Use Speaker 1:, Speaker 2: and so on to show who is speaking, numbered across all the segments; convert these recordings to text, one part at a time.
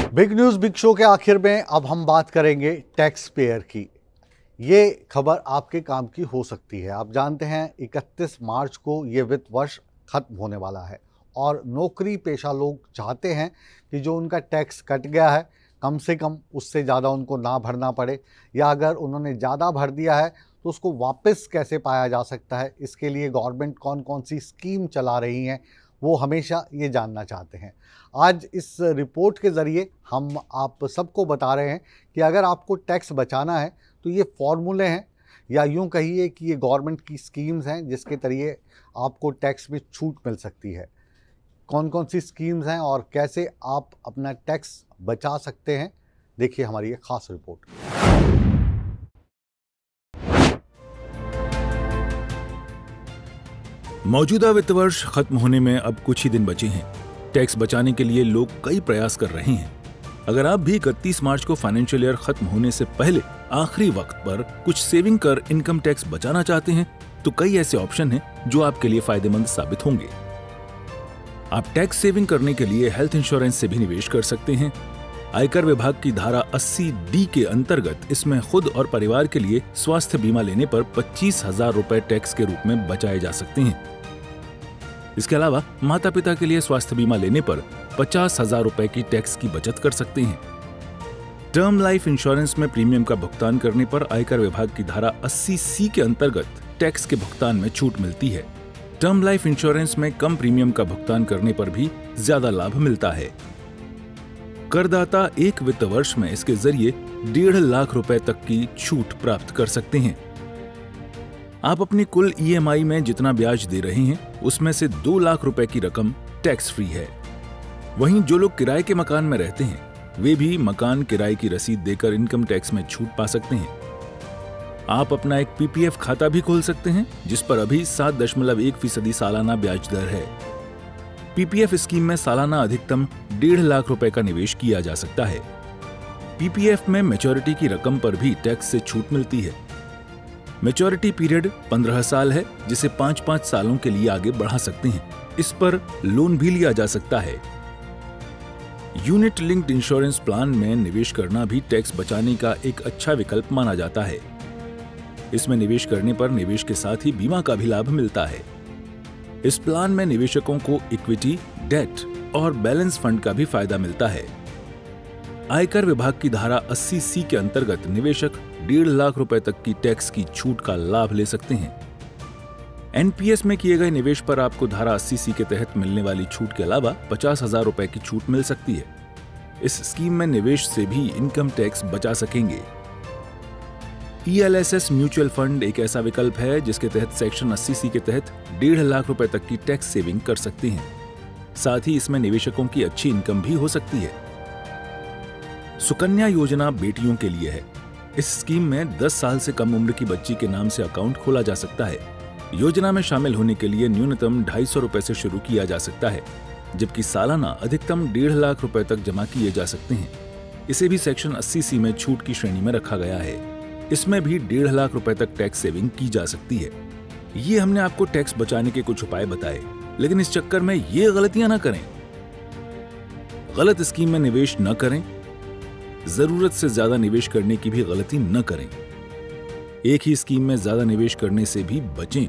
Speaker 1: Big news big show के आखिर में अब हम बात करेंगे टैक्स पेयर की। ये खबर आपके काम की हो सकती है। आप जानते हैं 31 मार्च को ये वित्त वर्ष खत्म होने वाला है और नौकरी पेशा लोग चाहते हैं कि जो उनका टैक्स कट गया है कम से कम उससे ज़्यादा उनको ना भरना पड़े, या अगर उन्होंने ज़्यादा भर दिया है तो उसको वापस कैसे पाया जा सकता है। इसके लिए गवर्नमेंट कौन कौन सी स्कीम चला रही हैं वो हमेशा ये जानना चाहते हैं। आज इस रिपोर्ट के ज़रिए हम आप सबको बता रहे हैं कि अगर आपको टैक्स बचाना है तो ये फॉर्मूले हैं, या यूँ कहिए कि ये गवर्नमेंट की स्कीम्स हैं जिसके जरिए आपको टैक्स में छूट मिल सकती है। कौन कौन सी स्कीम्स हैं और कैसे आप अपना टैक्स बचा सकते हैं, देखिए हमारी ये खास रिपोर्ट।
Speaker 2: मौजूदा वित्त वर्ष खत्म होने में अब कुछ ही दिन बचे हैं। टैक्स बचाने के लिए लोग कई प्रयास कर रहे हैं। अगर आप भी 31 मार्च को फाइनेंशियल ईयर खत्म होने से पहले आखिरी वक्त पर कुछ सेविंग कर इनकम टैक्स बचाना चाहते हैं तो कई ऐसे ऑप्शन हैं जो आपके लिए फायदेमंद साबित होंगे। आप टैक्स सेविंग करने के लिए हेल्थ इंश्योरेंस से भी निवेश कर सकते हैं। आयकर विभाग की धारा 80D के अंतर्गत इसमें खुद और परिवार के लिए स्वास्थ्य बीमा लेने पर 25,000 रुपए टैक्स के रूप में बचाए जा सकते हैं। इसके अलावा माता पिता के लिए स्वास्थ्य बीमा लेने पर 50,000 रुपए की टैक्स की बचत कर सकते हैं। टर्म लाइफ इंश्योरेंस में प्रीमियम का भुगतान करने पर आयकर विभाग की धारा 80C के अंतर्गत टैक्स के भुगतान में छूट मिलती है। टर्म लाइफ इंश्योरेंस में कम प्रीमियम का भुगतान करने पर भी ज्यादा लाभ मिलता है। करदाता एक वित्त वर्ष में इसके जरिए 1.5 लाख रुपए तक की छूट प्राप्त कर सकते हैं। आप अपनी कुल EMI में जितना ब्याज दे रहे हैं उसमें से 2 लाख रुपए की रकम टैक्स फ्री है। वहीं जो लोग किराए के मकान में रहते हैं वे भी मकान किराए की रसीद देकर इनकम टैक्स में छूट पा सकते हैं। आप अपना एक PPF खाता भी खोल सकते हैं जिस पर अभी 7.1% सालाना ब्याज दर है। PPF स्कीम में सालाना अधिकतम 1.5 लाख रुपए का निवेश किया जा सकता है। PPF में मैच्योरिटी की रकम पर भी टैक्स से छूट मिलती है। मैच्योरिटी पीरियड 15 साल है जिसे 5-5 सालों के लिए आगे बढ़ा सकते हैं। इस पर लोन भी लिया जा सकता है। यूनिट लिंक्ड इंश्योरेंस प्लान में निवेश करना भी टैक्स बचाने का एक अच्छा विकल्प माना जाता है। इसमें निवेश करने पर निवेश के साथ ही बीमा का भी लाभ मिलता है। इस प्लान में निवेशकों को इक्विटी, डेट और बैलेंस फंड का भी फायदा मिलता है। आयकर विभाग की धारा 80C के अंतर्गत निवेशक 1.5 लाख रुपए तक की टैक्स की छूट का लाभ ले सकते हैं। NPS में किए गए निवेश पर आपको धारा 80C के तहत मिलने वाली छूट के अलावा 50,000 रुपए की छूट मिल सकती है। इस स्कीम में निवेश से भी इनकम टैक्स बचा सकेंगे। ELSS म्यूचुअल फंड एक ऐसा विकल्प है जिसके तहत सेक्शन 80C के तहत 1.5 लाख रुपए तक की टैक्स सेविंग कर सकते हैं। साथ ही इसमें निवेशकों की अच्छी इनकम भी हो सकती है। सुकन्या योजना बेटियों के लिए है। इस स्कीम में 10 साल से कम उम्र की बच्ची के नाम से अकाउंट खोला जा सकता है। योजना में शामिल होने के लिए न्यूनतम 250 रुपए से शुरू किया जा सकता है, जबकि सालाना अधिकतम 1.5 लाख रुपए तक जमा किए जा सकते हैं। इसे भी सेक्शन 80C में छूट की श्रेणी में रखा गया है। इसमें भी 1.5 लाख रुपए तक टैक्स सेविंग की जा सकती है। ये हमने आपको टैक्स बचाने के कुछ उपाय बताए, लेकिन इस चक्कर में ये गलतियां न करें। गलत स्कीम में निवेश न करें। जरूरत से ज्यादा निवेश करने की भी गलती न करें। एक ही स्कीम में ज्यादा निवेश करने से भी बचें।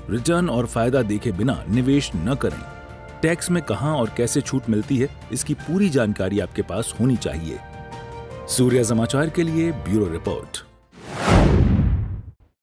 Speaker 2: रिटर्न और फायदा देखे बिना निवेश न करें। टैक्स में कहां और कैसे छूट मिलती है इसकी पूरी जानकारी आपके पास होनी चाहिए। सूर्य समाचार के लिए ब्यूरो रिपोर्ट।